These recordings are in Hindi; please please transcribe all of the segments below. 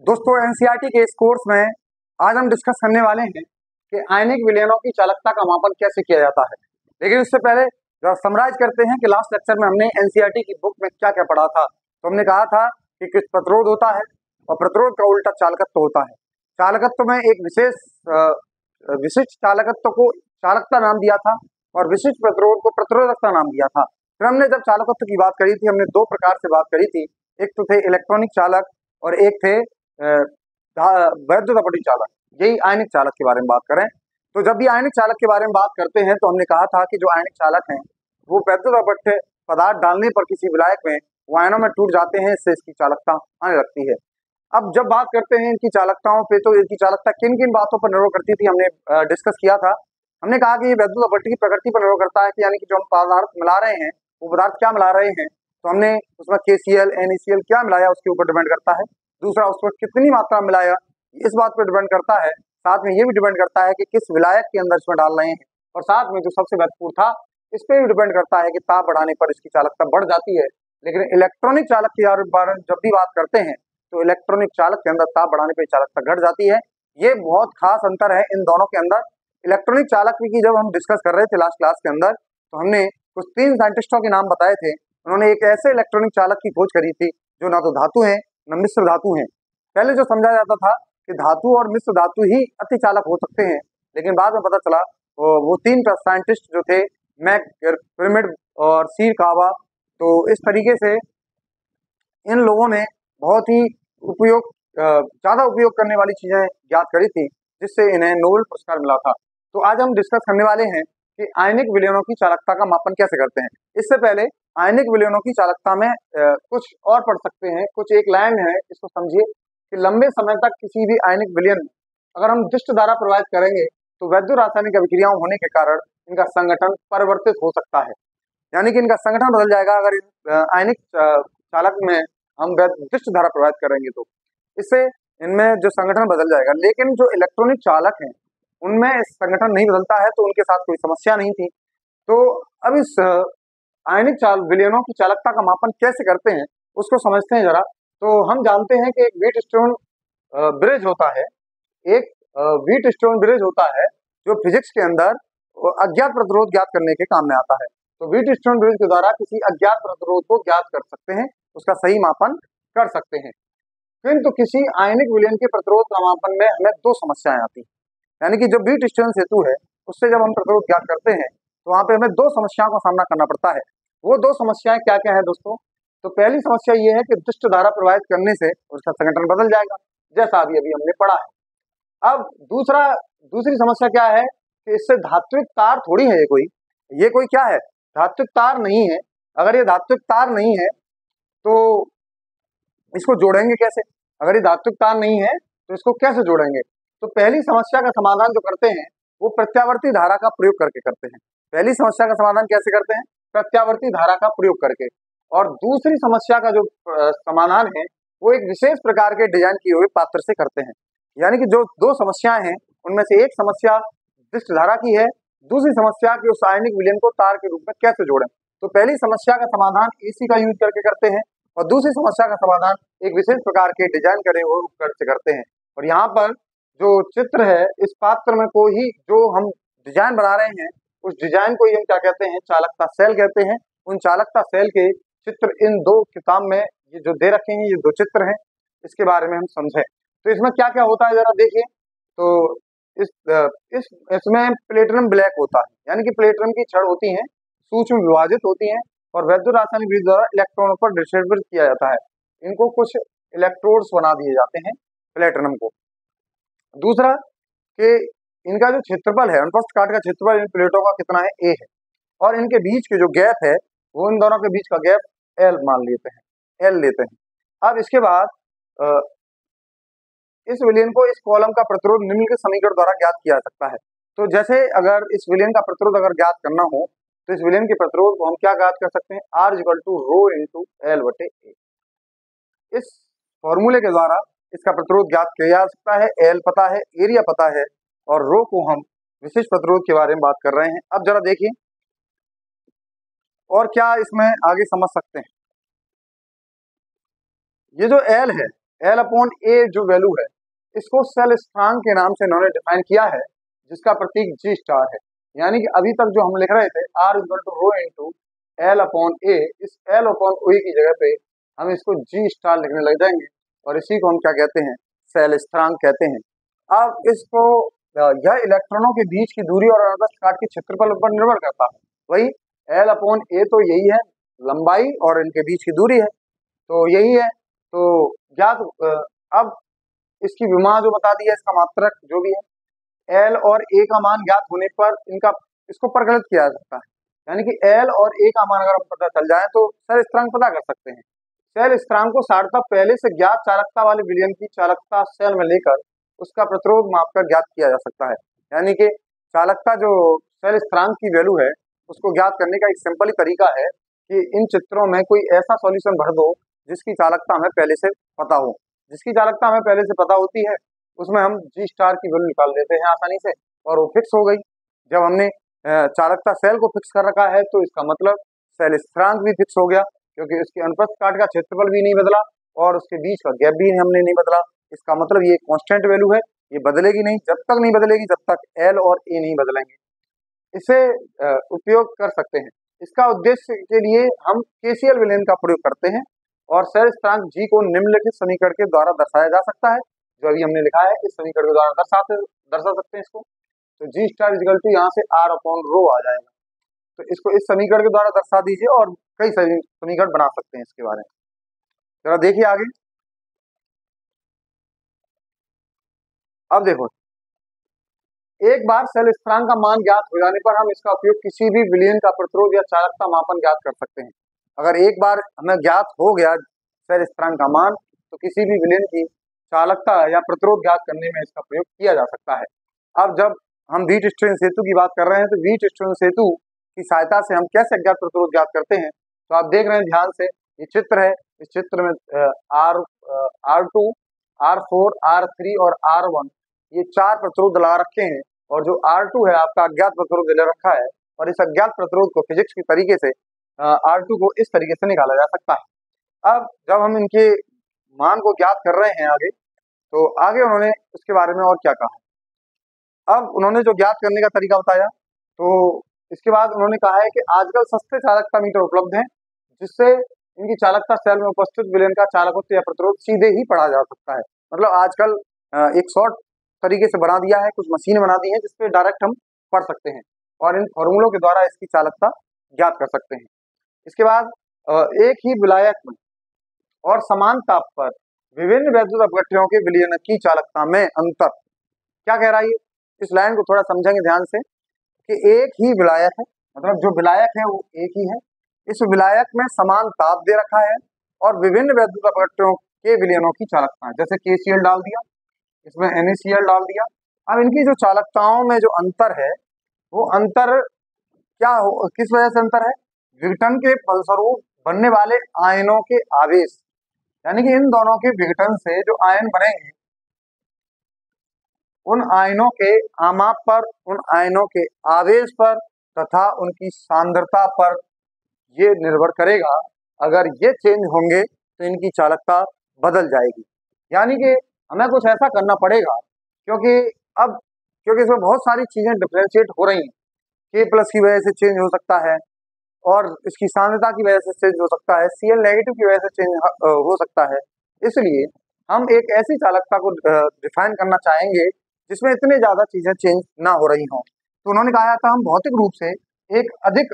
दोस्तों एनसीईआरटी के इस कोर्स में आज हम डिस्कस करने वाले हैं कि आयनिक विलयनों की चालकता का मापन कैसे किया जाता है। लेकिन उससे पहले जरा समराइज करते हैं कि लास्ट लेक्चर में हमने एनसीईआरटी की बुक में क्या क्या पढ़ा था। तो हमने कहा था कि कुछ प्रतिरोध होता है और प्रतिरोध का उल्टा चालकत्व होता है। चालकत्व में एक विशिष्ट चालकत्व को चालकता नाम दिया था और विशिष्ट प्रतिरोध को प्रतिरोधकता नाम दिया था। फिर हमने जब चालकत्व की बात करी थी हमने दो प्रकार से बात करी थी, एक तो थे इलेक्ट्रॉनिक चालक और एक थे वैद्युत अपवर्तक चालक। यही आयनिक चालक के बारे में बात करें तो जब भी आयनिक चालक के बारे में बात करते हैं तो हमने कहा था कि जो आयनिक चालक हैं वो वैद्युत अपवर्तक पदार्थ डालने पर किसी विलायक में वो आयनों में टूट जाते हैं, इससे इसकी चालकता आने लगती है। अब जब बात करते हैं इनकी चालकताओं पे तो इनकी चालकता किन किन बातों पर निर्भर करती थी हमने डिस्कस किया था। हमने कहा कि ये वैद्युत अपवर्तक की प्रकृति पर निर्भर करता है कि यानी कि जो हम पदार्थ मिला रहे हैं वो पदार्थ क्या मिला रहे हैं, तो हमने उसमें KCl NaCl क्या मिलाया उसके ऊपर डिपेंड करता है। दूसरा उस पर कितनी मात्रा मिलाया इस बात पर डिपेंड करता है। साथ में ये भी डिपेंड करता है कि किस विलायक के अंदर इसमें डाल रहे हैं और साथ में जो सबसे महत्वपूर्ण था इस पर भी डिपेंड करता है कि ताप बढ़ाने पर इसकी चालकता बढ़ जाती है। लेकिन इलेक्ट्रॉनिक चालक के बारे में जब भी बात करते हैं तो इलेक्ट्रॉनिक चालक के अंदर ताप बढ़ाने पर चालकता घट जाती है। ये बहुत खास अंतर है इन दोनों के अंदर। इलेक्ट्रॉनिक चालक की जब हम डिस्कस कर रहे थे लास्ट क्लास के अंदर तो हमने कुछ 3 साइंटिस्टों के नाम बताए थे। उन्होंने एक ऐसे इलेक्ट्रॉनिक चालक की खोज करी थी जो ना तो धातु है न मिश्र धातु है। पहले जो समझा जाता था कि धातु और मिश्र धातु ही अति चालक हो सकते हैं, लेकिन बाद में पता चला वो 3 साइंटिस्ट जो थे मैक पिरामिड और सीर कावा, तो इस तरीके से इन लोगों ने बहुत ही ज्यादा उपयोग करने वाली चीजें ज्ञात करी थी जिससे इन्हें नोबेल पुरस्कार मिला था। तो आज हम डिस्कस करने वाले हैं कि आयनिक विलयनों की चालकता का मापन कैसे करते हैं। इससे पहले आयनिक विलयनों की चालकता में कुछ और पढ़ सकते हैं। कुछ एक लाइन है, इसको समझिए कि लंबे समय तक किसी भी आयनिक विलयन में अगर हम दिष्ट धारा प्रवाहित करेंगे तो वैद्युत रासायनिक अभिक्रियाओं होने के कारण इनका संगठन परिवर्तित हो सकता है, यानी कि इनका संगठन बदल जाएगा अगर आयनिक चालक में हम दिष्ट धारा प्रवाहित करेंगे तो इससे इनमें जो संगठन बदल जाएगा। लेकिन जो इलेक्ट्रॉनिक चालक हैं उनमें संगठन नहीं बदलता है तो उनके साथ कोई समस्या नहीं थी। तो अब इस आयनिक विलयनों की चालकता का मापन कैसे करते हैं उसको समझते हैं जरा। तो हम जानते हैं कि एक व्हीटस्टोन ब्रिज होता है, एक व्हीटस्टोन ब्रिज होता है जो फिजिक्स के अंदर अज्ञात प्रतिरोध ज्ञात करने के काम में आता है। तो व्हीटस्टोन ब्रिज के द्वारा किसी अज्ञात प्रतिरोध को ज्ञात कर सकते हैं, उसका सही मापन कर सकते हैं। किंतु किसी आयनिक विलयन के प्रतिरोध का मापन में हमें 2 समस्याएं आती हैं, यानी कि जो व्हीटस्टोन सेतु है उससे जब हम प्रतिरोध ज्ञात करते हैं तो वहां पे हमें 2 समस्याओं का सामना करना पड़ता है। वो 2 समस्याएं क्या क्या है दोस्तों? तो पहली समस्या ये है कि दुष्ट धारा प्रवाहित करने से उसका संगठन बदल जाएगा, जैसा अभी अभी हमने पढ़ा है। अब दूसरी समस्या क्या है कि इससे धात्विक तार थोड़ी है ये कोई क्या है, धात्विक तार नहीं है। अगर ये धात्विक तार नहीं है तो इसको जोड़ेंगे कैसे? अगर ये धात्विक तार नहीं है तो इसको कैसे जोड़ेंगे? तो पहली समस्या का समाधान जो करते हैं वो प्रत्यावर्ती धारा का प्रयोग करके करते हैं। पहली समस्या का समाधान कैसे करते हैं? प्रत्यावर्ती धारा का प्रयोग करके। और दूसरी समस्या का जो समाधान है वो एक विशेष प्रकार के डिजाइन किए हुए पात्र से करते हैं। यानी कि जो 2 समस्याएं हैं उनमें से एक समस्या दिष्ट धारा की है, दूसरी समस्या की उस आयनिक विलयन को तार के रूप में कैसे जोड़ें। तो पहली समस्या का समाधान AC का यूज करके करते हैं और दूसरी समस्या का समाधान एक विशेष प्रकार के डिजाइन करे हुए उपकरण से करते हैं। और यहाँ पर जो चित्र है इस पात्र में को ही जो हम डिजाइन बना रहे हैं उस डिजाइन को ही हम क्या कहते हैं, चालकता सेल कहते हैं। उन चालकता सेल के चित्र इन 2 किताब में ये जो दे रखे हैं, ये 2 चित्र हैं, इसके बारे में हम समझें। तो इसमें क्या क्या होता है जरा देखिए। तो इसमें प्लेटिनम ब्लैक होता है, यानी कि प्लेटिनम की छड़ होती हैं, सूक्ष्म विभाजित होती हैं और वैद्युत रासायनिक विधि द्वारा इलेक्ट्रॉनों पर डिस्ट्रीब्यूट किया जाता है। इनको कुछ इलेक्ट्रोड्स बना दिए जाते हैं प्लेटिनम को। दूसरा कि इनका जो क्षेत्रफल है, अनुप्रस्थ काट का क्षेत्रफल इन प्लेटों का कितना है, A है, और इनके बीच के जो गैप है वो इन दोनों के बीच का गैप L मान लेते हैं, L लेते हैं। अब इसके बाद इस विलयन को इस कॉलम का प्रतिरोध निम्न के समीकरण द्वारा ज्ञात किया जा सकता है। तो जैसे अगर इस विलयन का प्रतिरोध अगर ज्ञात करना हो तो इस विलयन के प्रतिरोध को हम क्या ज्ञात कर सकते हैं, R = ρ × L/A। इस फॉर्मूले के द्वारा इसका प्रतिरोध ज्ञात किया जा सकता है। L पता है, एरिया पता है और रो को हम विशिष्ट प्रतिरोध के बारे में बात कर रहे हैं। अब जरा देखिए और क्या इसमें आगे समझ सकते हैं। ये जो L है, एल अपॉन ए जो वैल्यू है इसको सेल स्थिरांक के नाम से इन्होंने डिफाइन किया है, जिसका प्रतीक जी स्टार है। यानी कि अभी तक जो हम लिख रहे थे R equal to rho into L upon A, इस एल अपॉन ए की जगह पे हम इसको जी स्टार लिखने लग जाएंगे और इसी को हम क्या कहते हैं, सेल स्थिरांक कहते हैं। अब इसको यह इलेक्ट्रॉनों के बीच की दूरी और आदर्श काट के क्षेत्रफल पर निर्भर करता है। वही एल अपॉन ए तो यही है लंबाई और इनके बीच की दूरी है, तो यही है। तो ज्ञात अब इसकी विमा जो बता दी है, इसका मात्रक जो भी है एल और ए का मान ज्ञात होने पर इनका इसको परगणित किया जा सकता है। यानी कि एल और ए का मान अगर हम पता चल जाए तो सेल स्थिरांक पता कर सकते हैं। सेल स्थिरांक को सार्थक पहले से ज्ञात चालकता वाले विलयन की चालकता सेल में लेकर उसका प्रतिरोध मापकर ज्ञात किया जा सकता है। यानी कि चालकता जो सेल स्थिरांक की वैल्यू है उसको ज्ञात करने का एक सिंपल ही तरीका है कि इन चित्रों में कोई ऐसा सॉल्यूशन भर दो जिसकी चालकता हमें पहले से पता हो। जिसकी चालकता हमें पहले से पता होती है उसमें हम जी स्टार की वैल्यू निकाल देते हैं आसानी से और वो फिक्स हो गई। जब हमने चालकता सेल को फिक्स कर रखा है तो इसका मतलब सेल स्थिरांक भी फिक्स हो गया, क्योंकि उसके अनुप्रस्थ काट का क्षेत्रफल भी नहीं बदला और उसके बीच का गैप भी हमने नहीं बदला। इसका मतलब ये कांस्टेंट वैल्यू है, ये बदलेगी नहीं, जब तक नहीं बदलेगी जब तक एल और ए नहीं बदलेंगे। इसे उपयोग कर सकते हैं। इसका उद्देश्य के लिए हम केसीएल विलयन का प्रयोग करते हैं और सेल स्थिरांक जी को निम्नलिखित समीकरण के द्वारा दर्शाया जा सकता है, जो अभी हमने लिखा है इस समीकरण के द्वारा दर्शा सकते हैं इसको। तो जी स्टार इक्वल टू यहाँ से आर अपॉन रो आ जाएगा, तो इसको इस समीकरण के द्वारा दर्शा दीजिए और कई समीकरण बना सकते हैं इसके बारे में। जरा देखिए आगे। अब देखो, एक बार सेल स्थिरांक का मान ज्ञात हो जाने पर हम इसका उपयोग किसी भी विलयन का प्रतिरोध या चालकता मापन ज्ञात कर सकते हैं। अगर एक बार हमें ज्ञात हो गया सेल स्थिरांक का मान तो किसी भी विलयन की चालकता या प्रतिरोध ज्ञात करने में इसका प्रयोग किया जा सकता है। अब जब हम व्हीट स्ट्रेन सेतु की बात कर रहे हैं तो व्हीट स्ट्रेन सेतु की सहायता से हम कैसे अज्ञात प्रतिरोध ज्ञात करते हैं, तो आप देख रहे हैं ध्यान से, ये चित्र है, इस चित्र में R2, R4, R3 और R1 ये 4 प्रतिरोध लगा रखे हैं और जो R2 है आपका अज्ञात प्रतिरोध ले रखा है और इस अज्ञात प्रतिरोध को फिजिक्स की तरीके से R2 को इस तरीके से निकाला जा सकता है। अब जब हम इनके मान को ज्ञात कर रहे हैं आगे, तो आगे उन्होंने इसके बारे में और क्या कहा। अब उन्होंने जो ज्ञात करने का तरीका बताया, तो इसके बाद उन्होंने कहा है कि आजकल सस्ते चालकता मीटर उपलब्ध हैं जिससे इनकी चालकता सेल में उपस्थित विलयन का चालकत्व या प्रतिरोध सीधे ही पढ़ा जा सकता है। मतलब आजकल एक शॉर्ट तरीके से बना दिया है, कुछ मशीन बना दी है जिसपे डायरेक्ट हम पढ़ सकते हैं और इन फॉर्मूलों के द्वारा इसकी चालकता ज्ञात कर सकते हैं। इसके बाद एक ही विलायक में और समान ताप पर विभिन्न वैद्युत अपघट्यों के विलयन की चालकता में अंतर, क्या कह रहा है ये, इस लाइन को थोड़ा समझेंगे ध्यान से कि एक ही विलायक है, मतलब जो विलायक है वो एक ही है, इस विलायक में समान ताप दे रखा है और विभिन्न वैद्युत अपघट्यों के विलयनों की चालकता है, जैसे KCl डाल दिया, इसमें NaCl डाल दिया। अब इनकी जो चालकताओं में जो अंतर है वो अंतर क्या हो, किस वजह से अंतर है, विघटन के फलस्वरूप बनने वाले आयनों के आवेश, यानी कि इन दोनों के विघटन से जो आयन बनेंगे उन आयनों के आमाप पर, उन आयनों के आवेश पर तथा उनकी सांद्रता पर ये निर्भर करेगा। अगर ये चेंज होंगे तो इनकी चालकता बदल जाएगी। यानी कि हमें कुछ ऐसा करना पड़ेगा, क्योंकि इसमें बहुत सारी चीजें डिफरेंशिएट हो रही हैं। K+ की वजह से चेंज हो सकता है और इसकी सांद्रता की वजह से चेंज हो सकता है, Cl नेगेटिव की वजह से चेंज हो सकता है। इसलिए हम एक ऐसी चालकता को डिफाइन करना चाहेंगे जिसमें इतने ज्यादा चीजें चेंज ना हो रही हों। तो उन्होंने कहा था हम भौतिक रूप से एक अधिक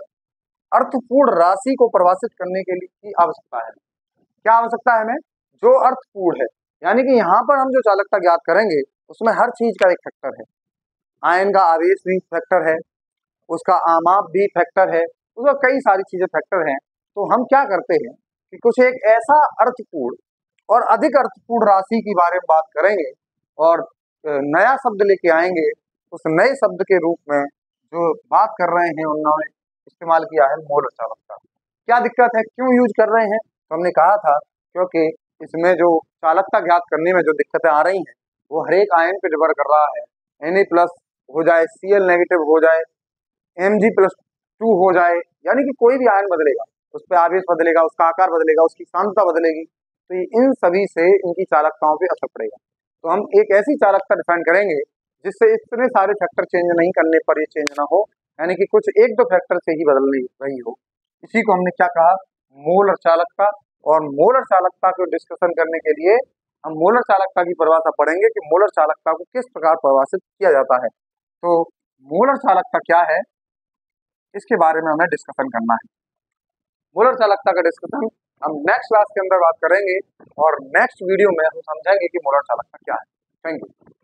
अर्थपूर्ण राशि को परिभाषित करने के लिए की आवश्यकता है। क्या आवश्यकता है हमें, जो अर्थपूर्ण है, यानी कि यहाँ पर हम जो चालकता ज्ञात करेंगे उसमें हर चीज का एक फैक्टर है, आयन का आवेश भी फैक्टर है, उसका आमाप भी फैक्टर है, उसका कई सारी चीजें फैक्टर हैं। तो हम क्या करते हैं कि कुछ एक ऐसा अर्थपूर्ण और अधिक अर्थपूर्ण राशि के बारे में बात करेंगे और नया शब्द लेके आएंगे। उस नए शब्द के रूप में जो बात कर रहे हैं उन्होंने इस्तेमाल किया है मोलर चालकता। क्या दिक्कत है, क्यों यूज कर रहे हैं, तो हमने कहा था क्योंकि इसमें जो चालकता ज्ञात करने में जो दिक्कतें आ रही हैं वो हर एक आयन पे निर्भर कर रहा है। Na+ हो जाए, Cl नेगेटिव हो जाए, Mg+2 हो जाए, यानी कि कोई भी आयन बदलेगा, उस पर आवेश बदलेगा, उसका आकार बदलेगा, उसकी सांद्रता बदलेगी। तो इन सभी से इनकी चालकताओं पे असर पड़ेगा। तो हम एक ऐसी चालकता डिफाइन करेंगे जिससे इतने सारे फैक्टर चेंज नहीं करने पर ये चेंज ना हो, यानी कि कुछ एक दो फैक्टर से ही बदल रही हो। इसी को हमने क्या कहा, मोलर चालकता। और मोलर चालकता को डिस्कशन करने के लिए हम मोलर चालकता की परिभाषा पढ़ेंगे कि मोलर चालकता को किस प्रकार परिभाषित किया जाता है। तो मोलर चालकता क्या है, इसके बारे में हमें डिस्कशन करना है। मोलर चालकता का डिस्कशन हम नेक्स्ट क्लास के अंदर बात करेंगे और नेक्स्ट वीडियो में हम समझेंगे कि मोलर चालकता क्या है। Thank you.